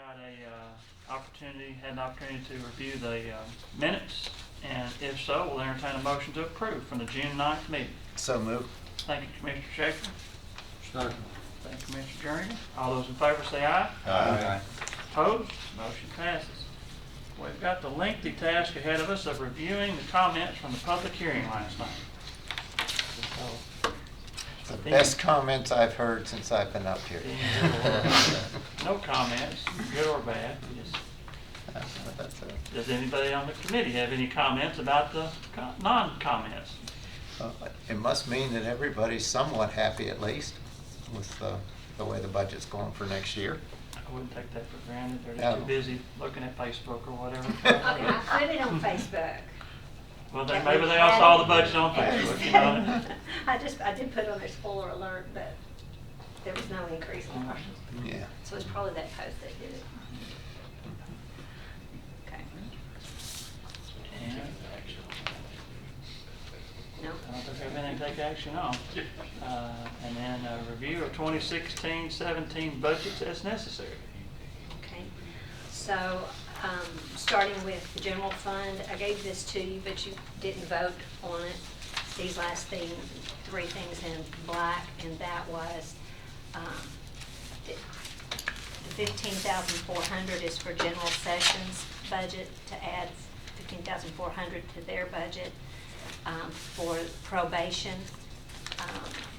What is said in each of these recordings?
got had an opportunity to review the minutes, and if so, we'll entertain a motion to approve from the June 9th meeting. So moved. Thank you, Commissioner Schaefer. Second. Thank you, Commissioner Jernigan. All those in favor say aye. Aye. Opposed? Motion passes. We've got the lengthy task ahead of us of reviewing the comments from the public hearing last night. The best comments I've heard since I've been up here. No comments, good or bad. Does anybody on the committee have any comments about the non-comments? It must mean that everybody's somewhat happy, at least, with the way the budget's going for next year. I wouldn't take that for granted. They're just No. too busy looking at Facebook or whatever. Okay, I put it on Facebook. Well, then maybe they all saw the budget on Facebook, you know. I did put on their spoiler alert, but there was no increase in prices. Yeah. So it's probably that post that did it. Okay. And No? I don't think we have anything to take action on. And then a review of 2016-17 budgets as necessary. Okay. So, starting with the general fund, I gave this to you, but you didn't vote on it. These last three things in black, and that was, the 15,400 is for general sessions budget, to add 15,400 to their budget. For probation,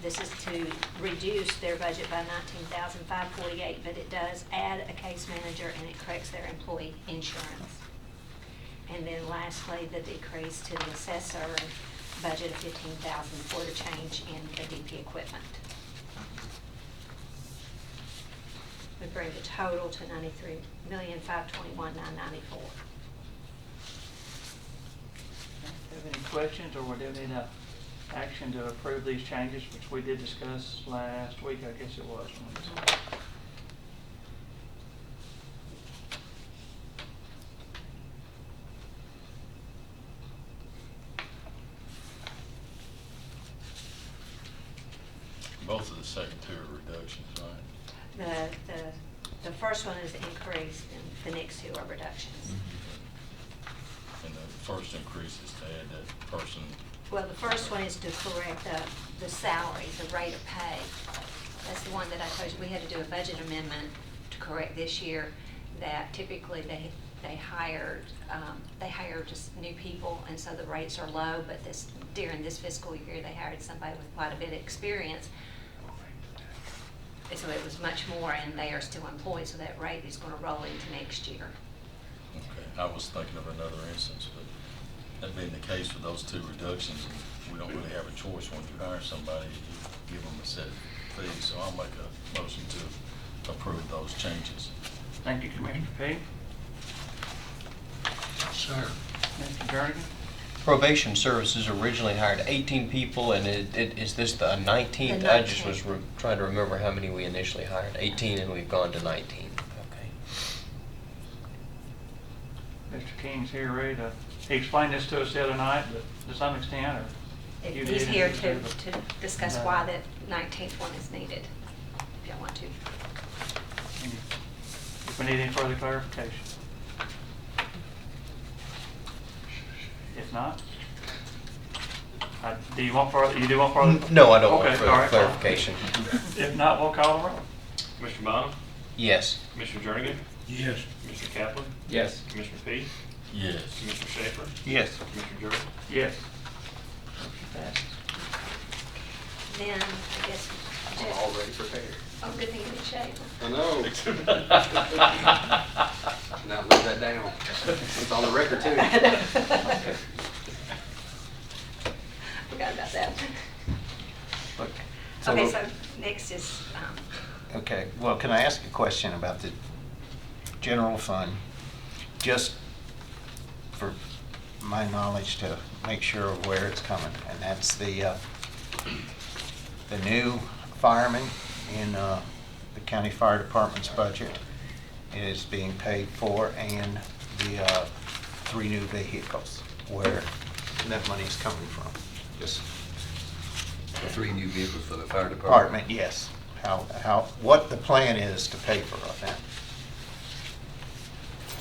this is to reduce their budget by 19,548, but it does add a case manager and it corrects their employee insurance. And then lastly, the decrease to the assessor budget of 15,000 for the change in the DP equipment. We bring the total to 93,521,994. Do you have any questions, or would there need a action to approve these changes, which we did discuss last week, I guess it was. Both of the second two are reductions, right? The first one is increase, and the next two are reductions. And the first increase is to add that person. Well, the first one is to correct the salary, the rate of pay. That's the one that I told you, we had to do a budget amendment to correct this year, that typically they hire just new people, and so the rates are low, but during this fiscal year, they hired somebody with quite a bit of experience. And so it was much more, and they are still employed, so that rate is gonna roll into next year. Okay, I was thinking of another instance, but that being the case with those two reductions, we don't really have a choice. When you hire somebody, you give them a set fee, so I'll make a motion to approve those changes. Thank you, Commissioner Pete. Sir. Mr. Jernigan? Probation Services originally hired 18 people, and is this the 19th? The I just 19th. was trying to remember how many we initially hired. 18, and we've gone to 19. Okay. Mr. King's here ready to, he explained this to us the other night, but to some extent, or you did. He's here to introduce it, but- discuss why the 19th one is needed, if y'all want to. If we need any further clarification. If not, do you want further, you do want further? No, I don't want Okay, further all right, fine. clarification. If not, we'll call the roll. Commissioner Bottom? Yes. Commissioner Jernigan? Yes. Commissioner Kaplan? Yes. Commissioner Peete? Yes. Commissioner Schaefer? Yes. Commissioner Jordan? Yes. Motion passes. Then, I guess, I'm just, already prepared. oh, good thing you're in shape. I know. Now leave that down. It's on the record too. Forgot about that. Look, Okay, so next is, Okay, well, can I ask a question about the general fund? Just for my knowledge to make sure of where it's coming, and that's the new fireman in the county fire department's budget is being paid for, and the 3 new vehicles, where that money's coming from. Just The 3 new vehicles for the fire department, yes. What the plan is to pay for that.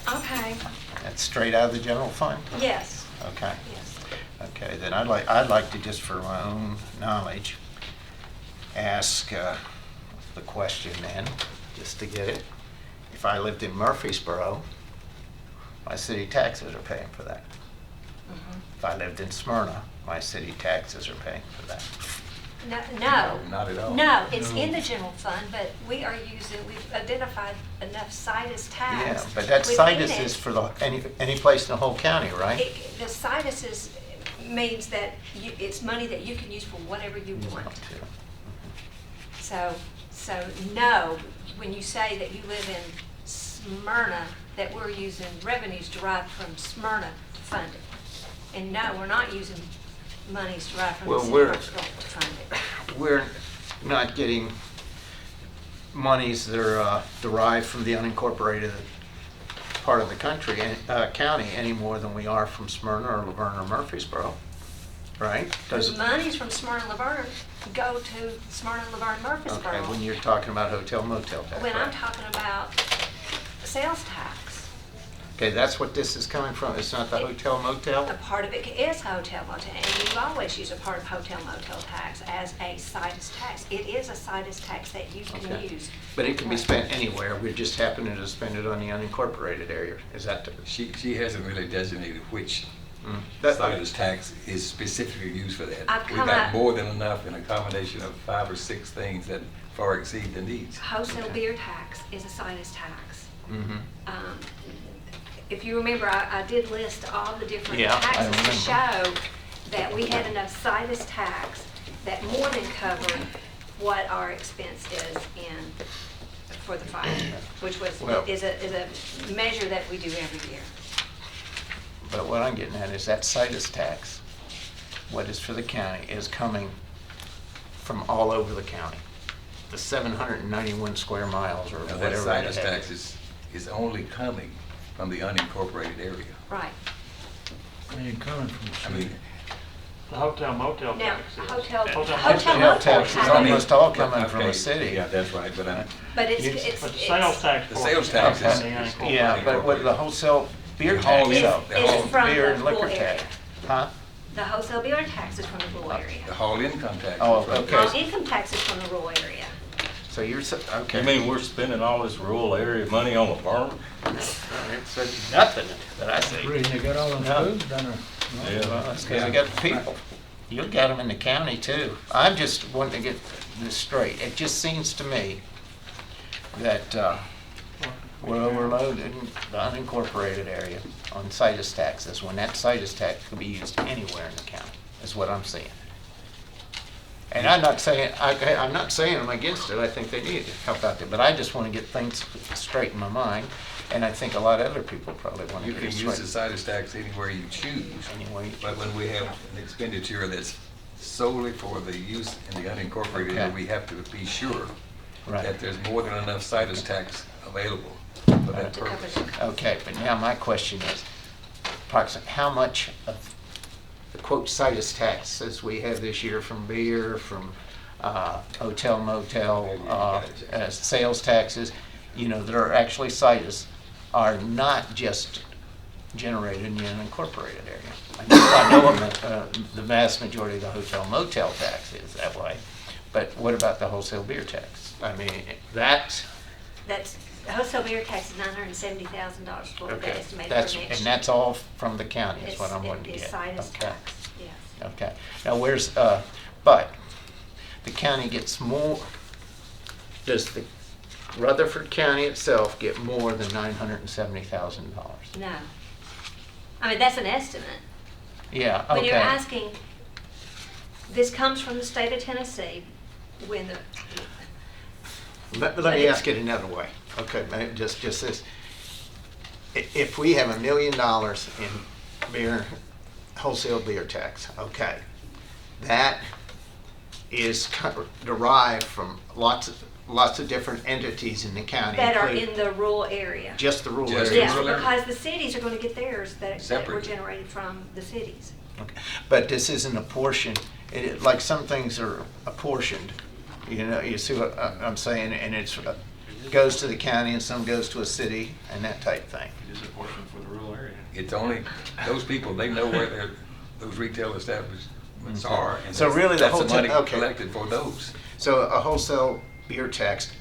Okay, That's straight out of the general fund? yes, Okay. yes. Okay, then I'd like to, just for my own knowledge, ask the question then, just to get it. If I lived in Murfreesboro, my city taxes are paying for that. Mhm. If I lived in Smyrna, my city taxes are paying for that. No. Not at all. No, it's in the general fund, but we've identified enough situs tax. Yeah, but that within situs it. is for any place in the whole county, right? The situs means that it's money that you can use for whatever you want. Up to. So no, when you say that you live in Smyrna, that we're using revenues derived from Smyrna to fund it. And no, we're not using monies derived from the Well, city we're- of Hartsville to fund it. We're not getting monies that are derived from the unincorporated part of the county, any more than we are from Smyrna or Laverne or Murfreesboro, right? The monies from Smyrna and Laverne go to Smyrna, Laverne, Murfreesboro. Okay, when you're talking about hotel motel tax, When I'm right? talking about sales tax, Okay, that's what this is coming from, it's not the hotel motel? a part of it is hotel motel, and you always use a part of hotel motel tax as a situs tax. It is a situs tax that you can Okay. use. But it can be spent anywhere, we're just happening to spend it on the unincorporated area, is that? She hasn't really designated which That- situs tax is specifically used for that. I've We come got up- more than enough in a combination of 5 or 6 things that far exceed the needs. Wholesale Okay. beer tax is a situs tax. Mhm. If you remember, I did list all the different Yeah, I taxes to remember. show that we had enough situs tax that more than covered what our expense is for the fire, which Well- is a measure that we do every year. But what I'm getting at is that situs tax, what is for the county, is coming from all over the county. The 791 square miles or Now, that whatever. situs it tax is only coming from the unincorporated area. Right. I mean, The hotel motel Now, tax is. hotel Hotel motel tax is tax, almost all coming from okay, a city. Yeah, that's right, but but it's, It's- it's. But the sales tax. The portion sales tax comes is- from the unincorporated. Yeah, but what the wholesale beer The tax, whole- though, the whole- It's from beer the and liquor rural tax. area. Huh? The wholesale beer tax is from the rural area. the whole income tax. Oh, is from- okay. All income tax is from the rural area. So you're, okay. You mean we're spending all this rural area money on Laverne? It's nothing that I see. You got all them No. foods down there. Yeah. Well, that's because I got the people. You'll get them in the county too. I'm just wanting to get this straight. It just seems to me that we're overloaded in the unincorporated area on situs taxes, when that situs tax could be used anywhere in the county, is what I'm saying. And I'm not saying, I'm not saying I'm against it, I think they need to help out there, but I just want to get things straight in my mind, and I think a lot of other people probably want to You get can it use the straight. situs tax anywhere you choose. Anyway, But when we have an expenditure that's solely for the use in the unincorporated area, Okay. we have to be sure right. that there's more than enough situs tax available for that To cover purpose. the Okay, but now my question is, approximately, how much of the quote situs taxes we have this year from beer, from hotel motel, sales taxes, that are actually situs, are not just generated in the unincorporated area? I know the vast majority of the hotel motel tax is that way, but what about the wholesale beer tax? I mean, that's, That's, the wholesale beer tax is $970,000 for the okay, estimated that's, for next and year. that's all from the county, is what I'm wanting to It's get. situs Okay. tax, yes. Okay, now but the county gets more, does the Rutherford County itself get more than $970,000? No. I mean, that's an estimate. Yeah, When you're okay. asking, this comes from the state of Tennessee, when the, Let me ask it another way. Okay, just this. If we have $1 million in beer, wholesale beer tax, okay, that is derived from lots of different entities in the county. that are including in the rural area. Just the rural Just area? Yes, rural area. because the cities are going to get theirs that were Separate. generated from the cities. Okay. But this isn't a portion, like some things are apportioned, you see what I'm saying, and it's goes to the county and some goes to a city and that type thing. It is a portion for the rural area. It's only, those people, they know where those retail establishments are. And So really the that's whole money okay. collected for those. So a wholesale beer tax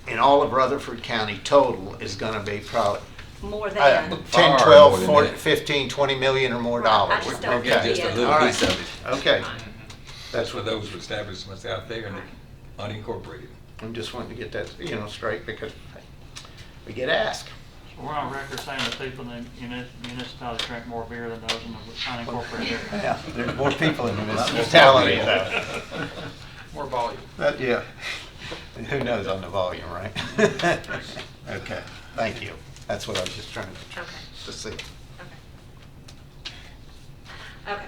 in all of Rutherford County total is gonna be probably More 10, than, Far 12, more than 40, that. 15, 20 million or more Right, I dollars. just don't We're getting just a Yeah. little All piece right. of it. Okay, That's for those establishments out there and the unincorporated. I'm just wanting to get that, straight because we get asked. We're on record saying that people in the municipality drink more beer than those in the unincorporated area. Yeah, there's more people in the municipality though. More volume. Yeah. Who knows on the volume, right? Okay, thank you. That's what I was just trying okay, to see. okay. Okay.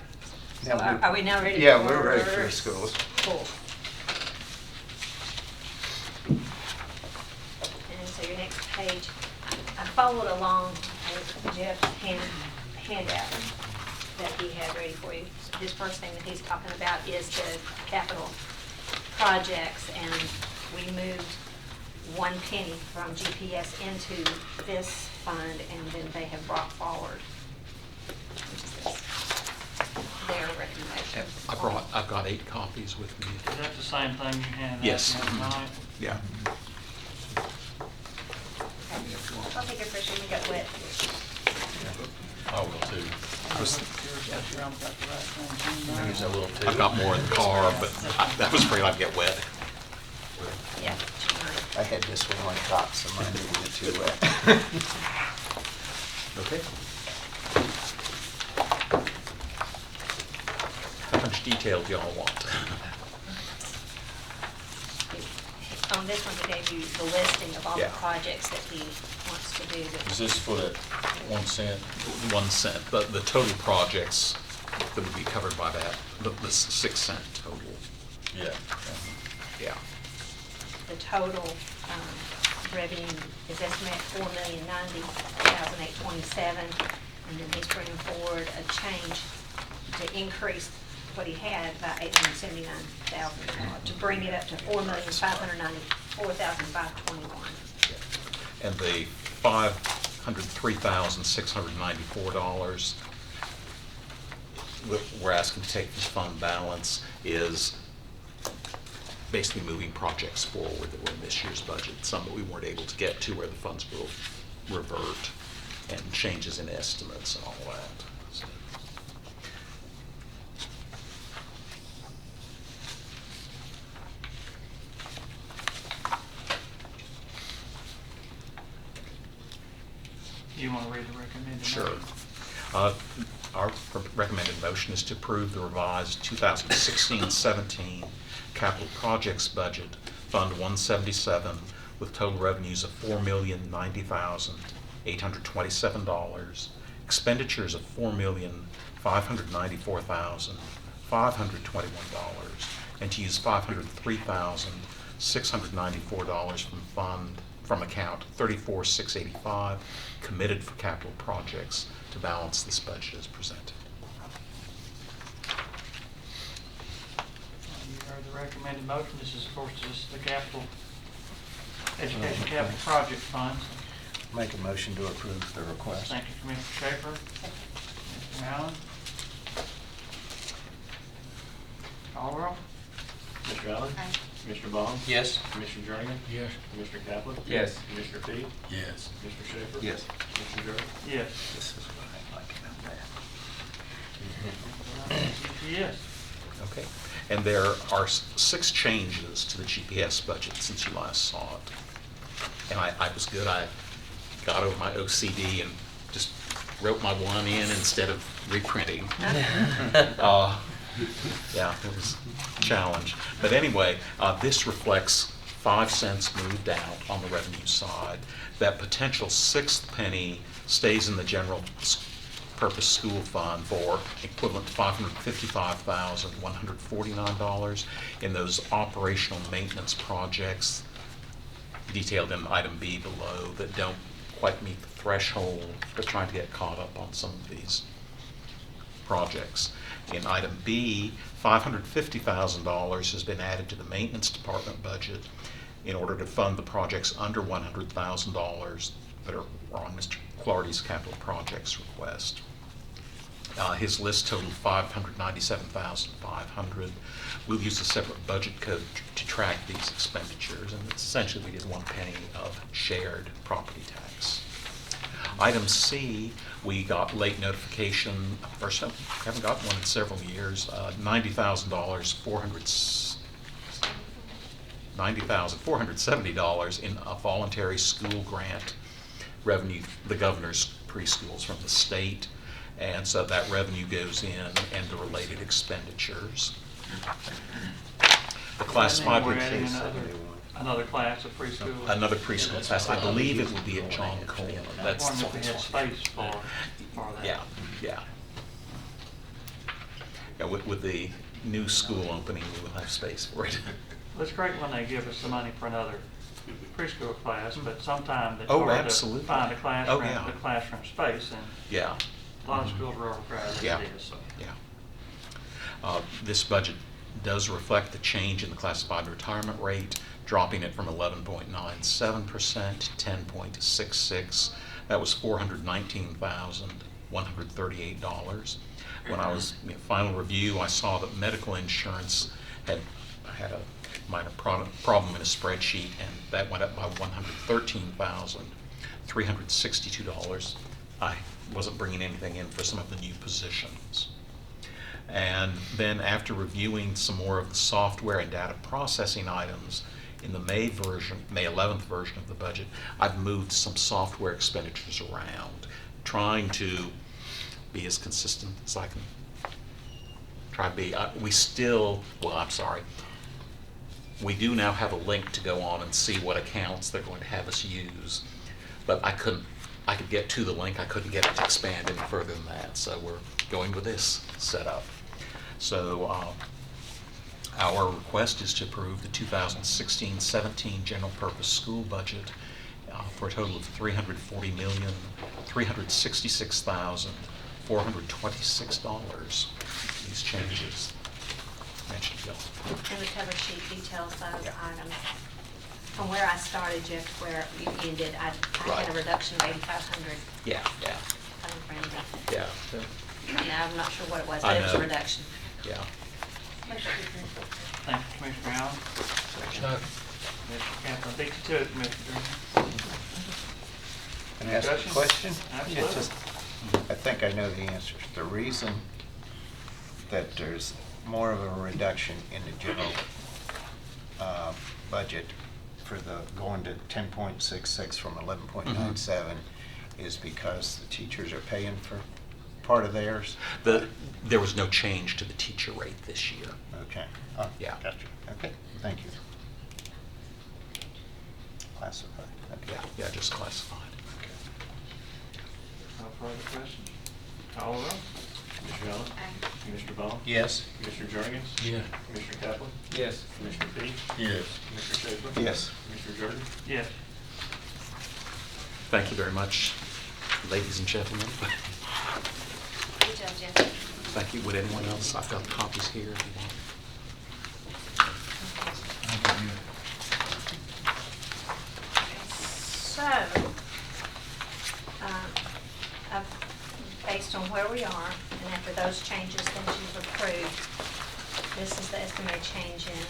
So Now are we now ready for? Yeah, we're ready for schools. Cool. And so your next page, I followed along with Jeff's handout that he had ready for you. So his first thing that he's talking about is the capital projects, and we moved 1 penny from GPS into this fund, and then they have brought forward, which is this, their recommendation. I've got 8 copies with me. Is that the same thing you had out Yes. the other night? Yeah. I'll take a picture, you got wet. I will too. Use that little too. I've got more in the car, but I was afraid I'd get wet. Yeah. I had this one on top, so mine didn't get too wet. Okay. How much detail do y'all want? On this one, he gave you the listing of all the Yeah. projects that he wants to do. Is this for that 1 cent? 1 cent, but the total projects that would be covered by that, the 6 cent total. Yeah. Yeah. The total revenue is estimated $4,090,827, and then he's bringing forward a change to increase what he had by $879,000, to bring it up to $4,594,521. And the $503,694 we're asking to take from fund balance is basically moving projects forward that were in this year's budget, some that we weren't able to get to where the funds will revert, and changes in estimates and all that. So, You want to read the recommended? Sure. motion? Our recommended motion is to approve the revised 2016-17 capital projects budget, Fund 177, with total revenues of $4,090,827, expenditures of $4,594,521, and to use $503,694 from account 34,685 committed for capital projects to balance this budget as presented. You heard the recommended motion. This is, of course, just the capital, education capital project funds. Make a motion to approve the request. Thank you, Commissioner Schaefer. Mr. Allen? Call roll? Mr. Allen? Aye. Commissioner Bond? Yes. Commissioner Jernigan? Yes. Commissioner Kaplan? Yes. Commissioner Fee? Yes. Commissioner Schaefer? Yes. Commissioner Durr? Yes. This is what I like about that. Yes. Okay. And there are 6 changes to the GPS budget since you last saw it. And I was good. I got over my OCD and just wrote my 1 in instead of reprinting. Yeah, it was a challenge. But anyway, this reflects 5 cents moved out on the revenue side. That potential 6th penny stays in the general purpose school fund for equivalent to $555,149 in those operational maintenance projects detailed in item B below that don't quite meet the threshold. We're trying to get caught up on some of these projects. In item B, $550,000 has been added to the maintenance department budget in order to fund the projects under $100,000 that are on Mr. Clardy's capital projects request. His list totaled $597,500. We'll use a separate budget code to track these expenditures, and essentially we did 1 penny of shared property tax. Item C, we got late notification, first time, haven't gotten one in several years, $90,470 in a voluntary school grant revenue, the governor's preschools from the state. And so that revenue goes in and the related expenditures. The classified. We're adding another class of preschool. Another preschool class. I believe it would be at John Coleman. I That's. wonder if we had space for that. Yeah, yeah. Yeah, with the new school opening, we will have space for it. Well, it's great when they give us the money for another preschool class, but sometimes it's Oh, hard to absolutely. find a classroom, Oh, yeah. the classroom space, and Yeah. a lot of schools are overcrowded as Yeah. it is, so. Yeah. This budget does reflect the change in the classified retirement rate, dropping it from 11.97% to 10.66. That was $419,138. When I was in final review, I saw that medical insurance had a minor problem in a spreadsheet, and that went up by $113,362. I wasn't bringing anything in for some of the new positions. And then after reviewing some more of the software and data processing items in the May 11th version of the budget, I've moved some software expenditures around, trying to be as consistent as I can try to be. We do now have a link to go on and see what accounts they're going to have us use, but I could get to the link, I couldn't get it to expand any further than that, so we're going with this setup. So our request is to approve the 2016-17 general purpose school budget for a total of $340,366,426. These changes mentioned, Bill. And the cover sheet details the other items. From where I started, Jeff, to where you ended, I had a Right. reduction of 8,500. Yeah, yeah, yeah. Now, I'm not sure what it was, I but it was a know. reduction. Yeah. Thank you, Commissioner Allen. Commissioner Kaplan, beat you to it, Commissioner. Can I ask a Discussion? question? Absolutely. It's just, I think I know the answer. The reason that there's more of a reduction in the general budget for the going to 10.66 from 11.97 is because the teachers are paying for part of theirs? There was no change to the teacher rate this year. Okay. Yeah. Gotcha. Okay, thank you. Classified. Okay. Yeah, just classified. No further questions? Call the roll. Commissioner Allen? Commissioner Bond? Yes? Commissioner Jernigan? Yeah. Commissioner Kaplan? Yes. Commissioner Fee? Yes. Commissioner Chesler? Yes. Commissioner Jordan? Yes. Thank you very much, ladies and gentlemen. Good job, Jeff. Thank you. Would anyone else? I've got copies here if you want. So, based on where we are, and after those changes that you've approved, this is the estimated change in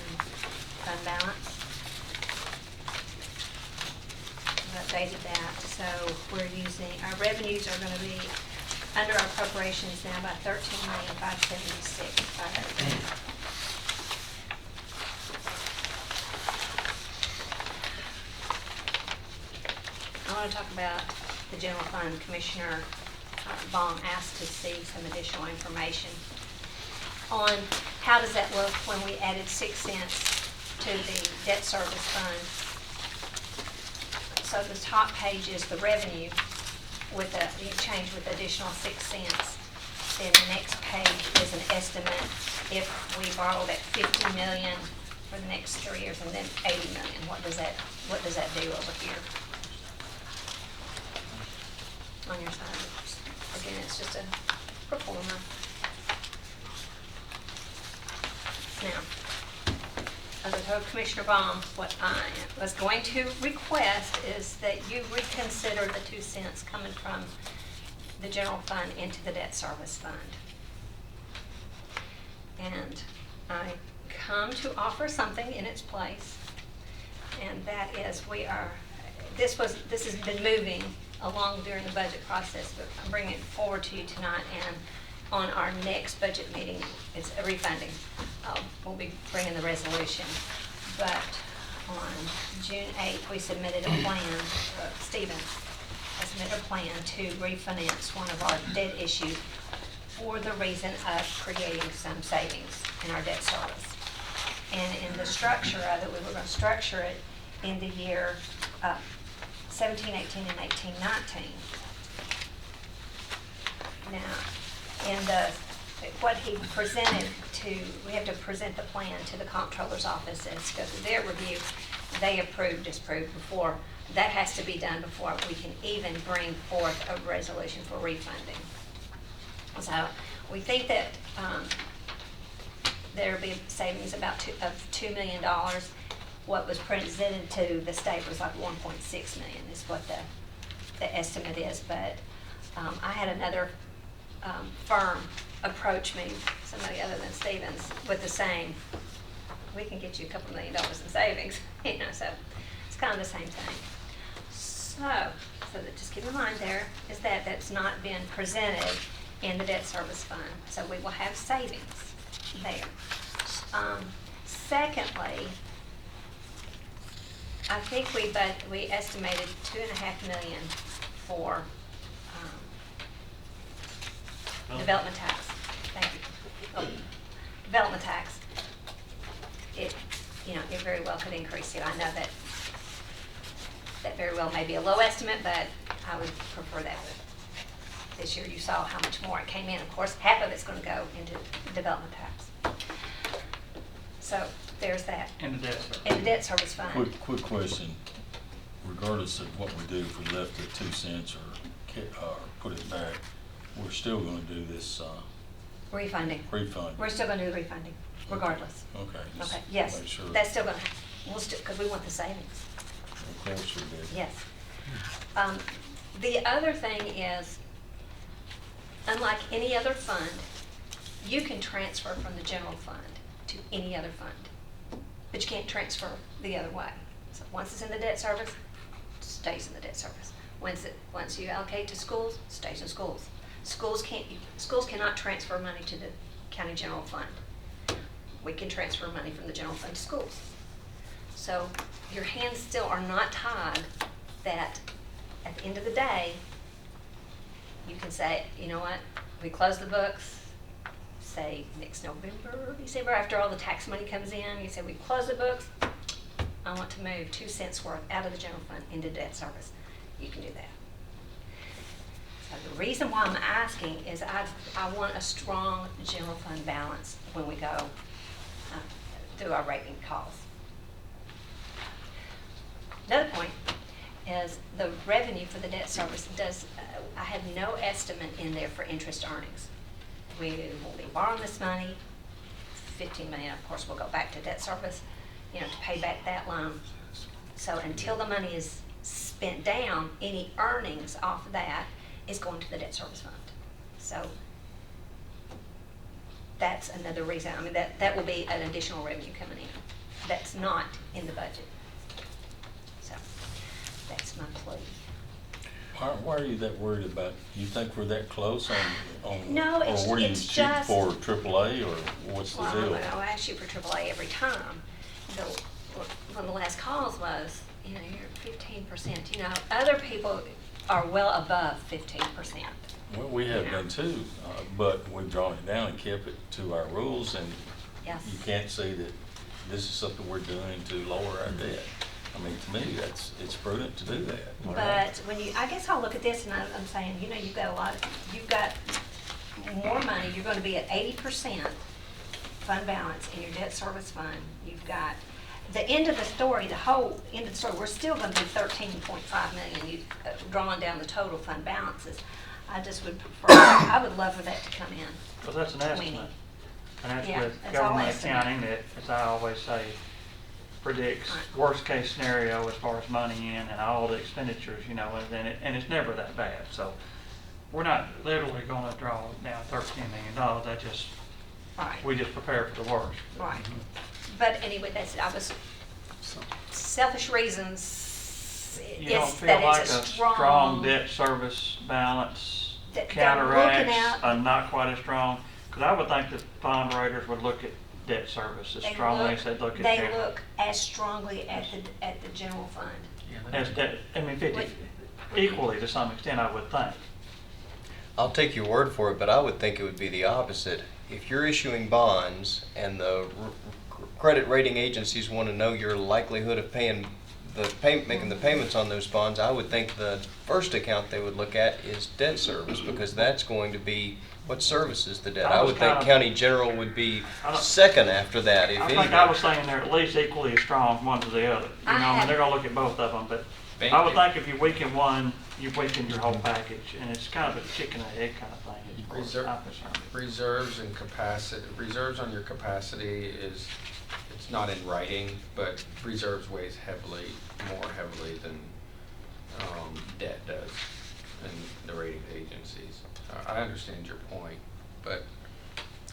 fund balance. I've updated that, so we're using, our revenues are gonna be under our appropriations now by $13,576,500. I want to talk about the general fund. Commissioner Baum asked to see some additional information on how does that look when we added 6 cents to the debt service fund. So the top page is the revenue with the change with additional 6 cents. Then the next page is an estimate if we borrowed at 50 million for the next 3 years and then 80 million. What does that do over here? On your side. Again, it's just a performer. Now, as I told Commissioner Baum, what I was going to request is that you reconsider the 2 cents coming from the general fund into the debt service fund. And I come to offer something in its place, and that is this has been moving along during the budget process, but I'm bringing it forward to you tonight, and on our next budget meeting, it's a refunding. We'll be bringing the resolution, but on June 8th, we submitted a plan, Stevens submitted a plan to refinance one of our debt issues for the reason of creating some savings in our debt service. And in the structure of it, we were going to structure it in the year 17, 18, and 18, 19. Now, what he presented we have to present the plan to the comptroller's office and go through their review. They approve, disapprove before, that has to be done before we can even bring forth a resolution for refunding. So we think that there will be savings of $2 million. What was presented to the state was like 1.6 million is what the estimate is. But I had another firm approach me, somebody other than Stevens, with the same, we can get you a couple $1 million in savings, so it's kind of the same thing. So that just keep in mind there is that that's not been presented in the debt service fund, so we will have savings there. Secondly, I think we estimated $2.5 million for development tax. Thank you. Oh, development tax. It very well could increase it. I know that very well may be a low estimate, but I would prefer that. This year you saw how much more it came in. Of course, half of it's going to go into development tax. So there's that. In the debt service. In the debt service fund. Quick question. Regardless of what we do, if we left at 2 cents or put it back, we're still going to do this Refunding. refund. We're still going to do the refunding, regardless. Okay. just Okay, yes, Make sure. that's still going to, because we want the savings. Of course we did. Yes. The other thing is, unlike any other fund, you can transfer from the general fund to any other fund, but you can't transfer the other way. So once it's in the debt service, it stays in the debt service. Once you allocate to schools, it stays in schools. Schools cannot transfer money to the county general fund. We can transfer money from the general fund to schools. So your hands still are not tied that at the end of the day, you can say, you know what, we close the books, say next November, December, after all the tax money comes in, you say we close the books, I want to move 2 cents worth out of the general fund into debt service. You can do that. So the reason why I'm asking is I want a strong general fund balance when we go through our rating calls. Another point is the revenue for the debt service I have no estimate in there for interest earnings. We will be borrowing this money, $15 million, of course, will go back to debt service, to pay back that loan. So until the money is spent down, any earnings off of that is going to the debt service fund. So that's another reason. I mean, that will be an additional revenue coming in. That's not in the budget. So that's my plea. Why are you that worried about, you think we're that close on No, or what are you it's shooting just- for, AAA, or what's the deal? Well, I ask you for AAA every time. One of the last calls was, you're 15%. Other people are well above 15%. Well, we have Yeah. done too, but we've drawn it down and kept it to our rules, and Yes. you can't say that this is something we're doing to lower our debt. I mean, to me, it's prudent to do that. But I guess I'll look at this and I'm saying, you've got more money. You're going to be at 80% fund balance in your debt service fund. You've got the end of the story, the whole end of the story. We're still going to do 13.5 million. Drawing down the total fund balances. I just would prefer. I would love for that to come in. Because that's an estimate. And that's Yeah, with that's all government estimate. accounting, that, as I always say, predicts Right. worst case scenario as far as money in and all the expenditures, you know, and it's never that bad. So we're not literally gonna draw down $13 million. That just, Right. we just prepare for the worst. Right. But anyway, I was, selfish reasons, You don't it's feel that like it's a strong debt service balance That they're looking counteracts at- a not quite as strong? Because I would think that bond raters would look at debt service as strongly as they'd look at They general. look as strongly at the general fund. As debt, I mean, 50, equally to some extent, I would think. I'll take your word for it, but I would think it would be the opposite. If you're issuing bonds and the credit rating agencies want to know your likelihood of making the payments on those bonds, I would think the first account they would look at is debt service, because that's going to be what services the debt. I I was would think kind of- county general would be I don't- second after that, if I anything. think I was saying they're at least equally as strong one to the other. You know, I mean, they're gonna look at both of them, but I would think if you weaken one, you weaken your whole package, and it's kind of a chicken and egg kind of thing, as far as I'm concerned. Reserves and capacity, reserves on your capacity is, it's not in writing, but reserves weighs more heavily than debt does in the rating agencies. I understand your point, but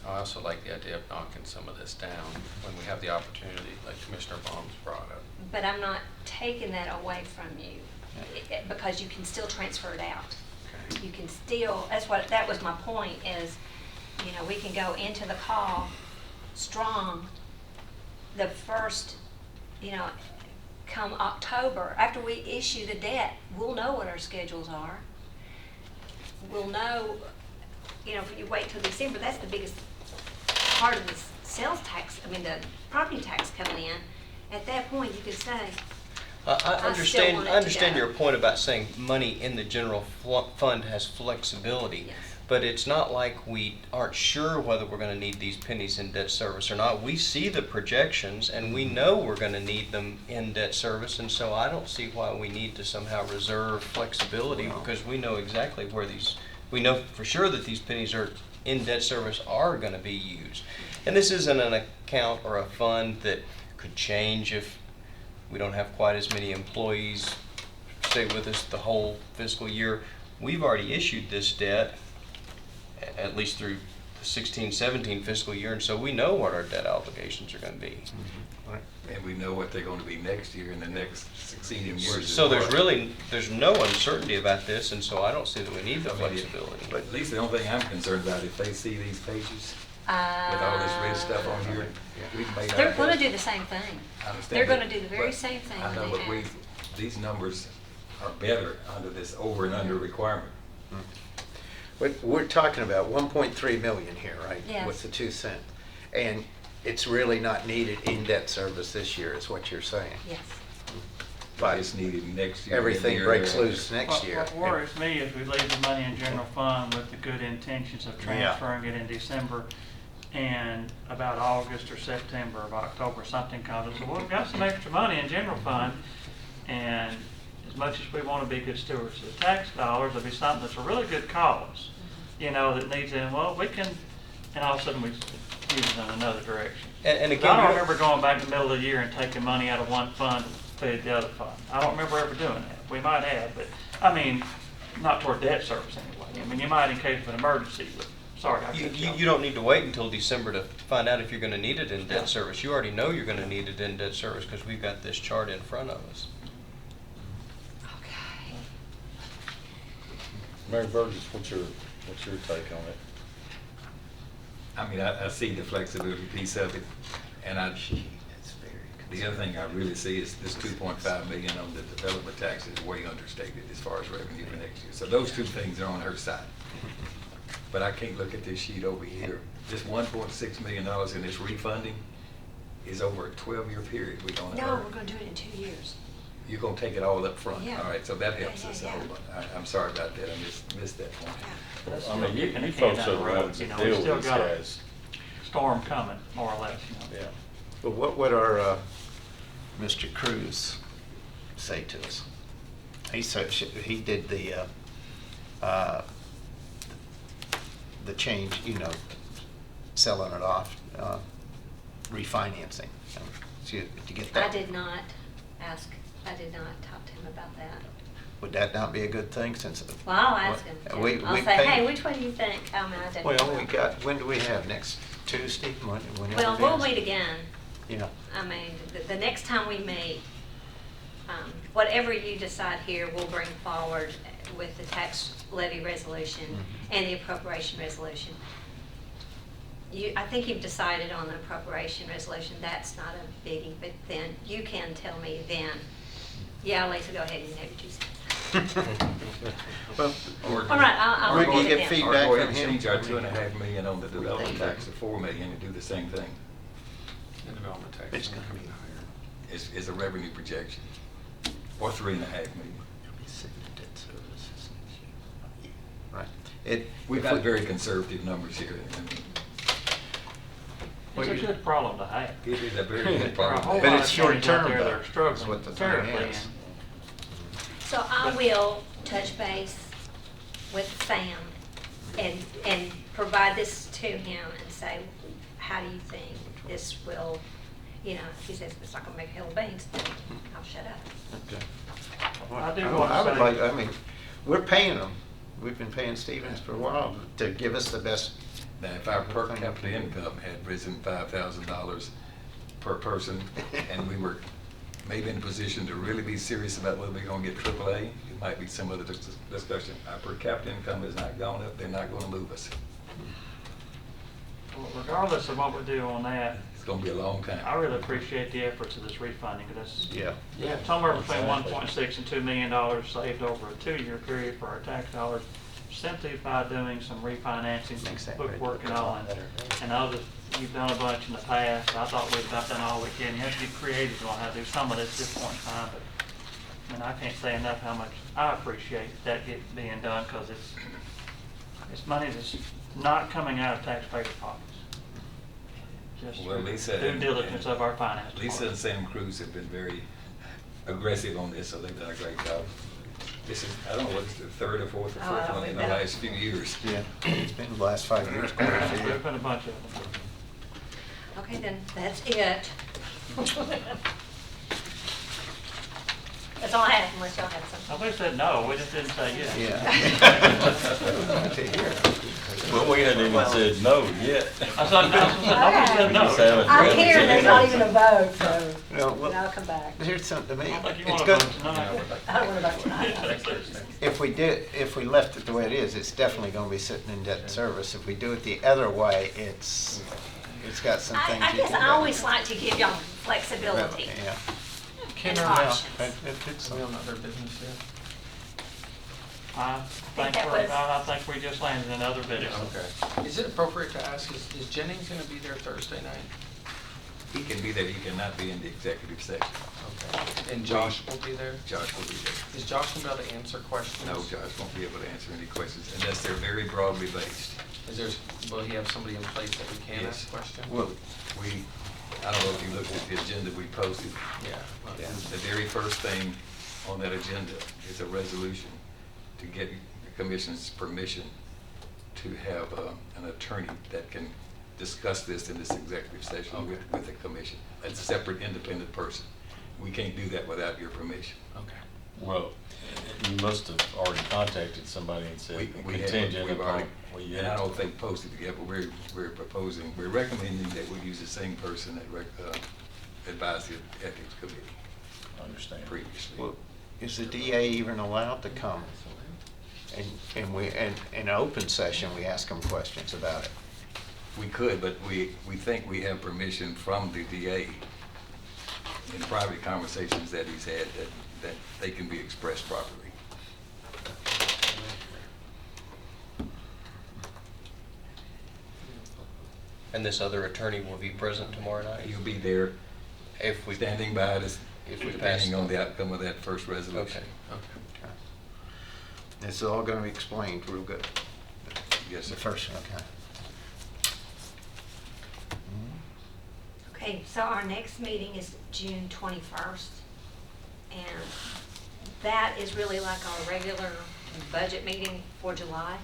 I also like the idea of knocking some of this down when we have the opportunity, like Commissioner Baum's brought up. But I'm not taking that away from you, because you can still transfer it out. Okay. You can still, that was my point, is, you know, we can go into the call strong the first, you know, come October, after we issue the debt, we'll know what our schedules are. We'll know, you know, if you wait till December, that's the biggest part of the sales tax, I mean, the property tax coming in. At that point, you could say, I still understand, want it I to understand go. your point about saying money in the general fund has flexibility. Yes. But it's not like we aren't sure whether we're gonna need these pennies in debt service or not. We see the projections and we know we're gonna need them in debt service, and so I don't see why we need to somehow reserve flexibility, because we know exactly where we know for sure that these pennies are in debt service are gonna be used. And this isn't an account or a fund that could change if we don't have quite as many employees stay with us the whole fiscal year. We've already issued this debt, at least through the 16-17 fiscal year, and so we know what our debt obligations are going to be. And we know what they're going to be next year and the next succeeding years. as So well. there's no uncertainty about this, and so I don't see that we need the I mean, flexibility. But at least the only thing I'm concerned about, if they see these pages with all this red stuff on here, we've made our they're gonna best. do the same thing. I understand They're that, gonna do the very but same thing I know, when but they have. these numbers are better under this over and under requirement. We're talking about 1.3 million here, right? Yes. With the 2 cent. And it's really not needed in debt service this year, is what you're saying. Yes. But It's needed next year. and the everything year breaks thereafter. loose next year. What worries me is we leave the money in general fund with the good intentions of transferring it in December, and about August or September or October, something comes, and says, well, we've got some extra money in general fund, and as much as we want to be good stewards of the tax dollars, there'll be something that's a really good cause, you know, that needs it, well, we can, and all of a sudden we use it in another direction. And I again, don't remember going back in the middle of the year and taking money out of one fund to feed the other fund. I don't remember ever doing that. We might have, but, I mean, not toward debt service anyway. I mean, you might in case of an emergency, but, sorry, I cut you off. you don't need to wait until December to find out if you're going to need it in Yeah. debt service. You already know you're going to need it in debt service because we've got this chart in front of us. Okay. Mary Burgess, what's your take on it? I mean, I see the flexibility piece of it, and the other thing I really see is this 2.5 million on the development tax is way understated as far as revenue for next year. So those two things are on her side. But I can't look at this sheet over here. This $1.6 million in this refunding is over a 12-year period we're gonna No, earn. we're gonna do it in 2 years. You're gonna take it all up front. Yeah. All right, so that helps Yeah, us yeah, a whole yeah. lot. I'm sorry about that, I missed that point. That's I mean, still kicking you the can folks down are the the road, ones you that know, we deal still with these got a guys. storm coming, more or less, you know. Yeah. But what would our Mr. Cruz say to us? He did the change, you know, selling it off, refinancing. to get I that? did not talk to him about that. Would that not be a good thing since? Well, I'll ask him. too. We I'll say, pay- hey, which one do you think? I mean, I didn't. Well, we got, when do we have, next Tuesday? Whenever Well, it we'll is? meet again. Yeah, I mean, the next time we meet, whatever you decide here, we'll bring forward with the tax levy resolution and the appropriation resolution. I think you've decided on the appropriation resolution, that's not a biggie, but then you can tell me then, yeah, Lisa, go ahead and have your juice. well, Or- All right, I'll We look can at get them. feedback. Or go ahead from and him. change our 2.5 million on the development tax to 4 million and do the same thing. The development tax It's is gonna gonna be be higher. Is a revenue projection, or 3.5 million. right. We've if got we- very conservative numbers here. and It's a good problem to have. It is a very There good are a whole problem. But lot it's of counties out short-term, there that though, are is struggling what the thing terribly. is. So I will touch base with Sam and provide this to him and say, how do you think this will, you know, if he says it's not gonna make hell beans, then I'll shut up. Okay. I do I want would to like, say, I mean, we're paying them. We've been paying Stevens for a while to give us the best. Now, if our per capita income had risen $5,000 per person, and we were maybe in a position to really be serious about whether we're gonna get AAA, it might be some other discussion. Our per capita income has not gone up, they're not gonna move us. regardless of what we do on that, It's gonna be a long time. I really appreciate the efforts of this refunding. That's Yeah. somewhere between 1.6 and $2 million saved over a 2-year period for our tax dollars, simply by doing some refinancing, bookwork and all. And others, you've done a bunch in the past. I thought we'd about done all we can. You have to be creative on how to do some of this at this point in time, but, I mean, I can't say enough how much I appreciate that being done, because it's money that's not coming out of taxpayers' pockets. Just Well, Lisa due and- diligence of our finance Lisa and department. Sam Cruz have been very aggressive on this, so they've done a great job. This is, I don't know, what's the third or fourth or Oh, I fifth don't one in the know. last few years. Yeah, it's been the last 5 years. quite a few. There's been a bunch of them. Okay, then, that's it. That's all I have, unless y'all have something. Nobody said no, we just didn't say yes. Yeah. To hear. Well, we hadn't even said no yet. I thought, nobody said no. Just haven't- I'm here, there's not even a vote, so, No, well, then I'll come back. here's something to me. I don't think you It's want good. to vote tonight. I don't want to vote tonight. If we left it the way it is, it's definitely gonna be sitting in debt service. If we do it the other way, it's got some things. I you guess can I do. always like to give y'all flexibility Yeah. and Yeah, options. it's- Are we on other business yet? I think that was- I think we just landed another bid. Okay. Is it appropriate to ask, is Jennings gonna be there Thursday night? He can be there, he cannot be in the executive session. Okay. And Josh will be there? Josh will be there. Is Josh gonna be able to answer questions? No, Josh won't be able to answer any questions unless they're very broadly based. Is there, will he have somebody in place that we can Yes. ask questions? Well, We, I don't know if you looked at the agenda we posted. Yeah. The very first thing on that agenda is a resolution to get the commission's permission to have an attorney that can discuss this in this executive session with the commission. A separate, independent person. We can't do that without your permission. Okay. Well, you must have already contacted somebody and said We have, contingent we've upon. already, well, you and I have- don't think posted yet, but we're proposing, we're recommending that we use the same person that advised the ethics committee Understand. previously. well, is the DA even allowed to come? And we, in an open session, we ask them questions about it. We could, but we think we have permission from the DA in private conversations that he's had that they can be expressed properly. And this other attorney will be present tomorrow night? He'll be there If we, standing by us, If we pass depending on the outcome of that first resolution. okay. Okay. This is all gonna be explained real good. Yes, The sir. first, okay. Okay, so our next meeting is June 21st, and that is really like our regular budget meeting for July.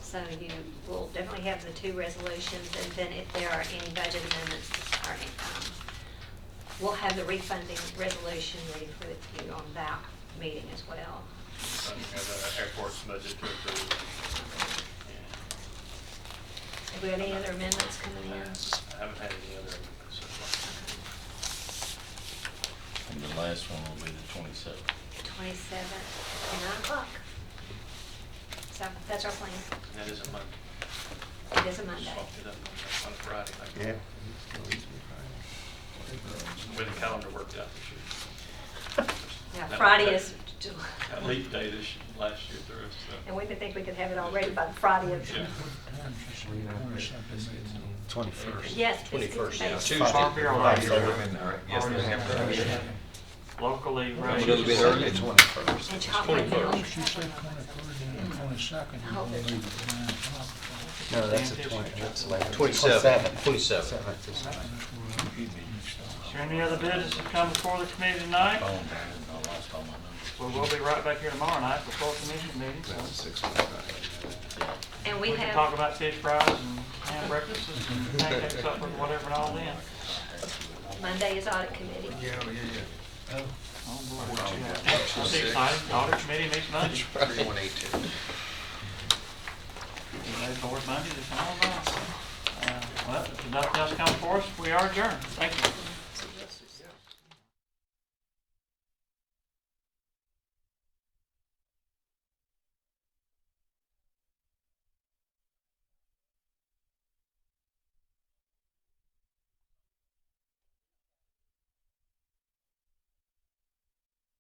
So you will definitely have the 2 resolutions, and then if there are any budget amendments or we'll have the refunding resolution ready for you on that meeting as well. We have the airport's budget to approve. Have we got any other amendments coming in? I haven't had any other amendments so far. And the last one will be the 27th. 27th, 9 o'clock. So that's our plan. And that is a Monday. It is a Monday. Swapped it up on a Friday. like Yeah. the way the calendar worked out this year. Yeah, That- Friday that- is, That leap day last year through us, so. and we didn't think we could have it all ready by the Friday of. Yeah. 21st. Yes. it's 21st, yeah. Tuesday. Tuesday. Farm Bureau Right, raised so their- Yes, they have to. locally A little bit raised. early. 21st. And chocolate milk. She said 21st and 22nd, you're gonna leave at 9 o'clock. No, that's the 20, that's 11. 27. 27th is- Is there any other business that come before the committee tonight? Phone, I lost all my numbers. Well, we'll be right back here tomorrow night for full commission meeting, so And we we can talk have, about fish fries and ham breakfasts and pancake supper, whatever and all then. Monday is audit committee. Oh, boy. That's exciting. Audit committee meets Monday. 3182. Today's board Monday, it's all about. Well, if nothing else comes for us, we are adjourned. Thank you.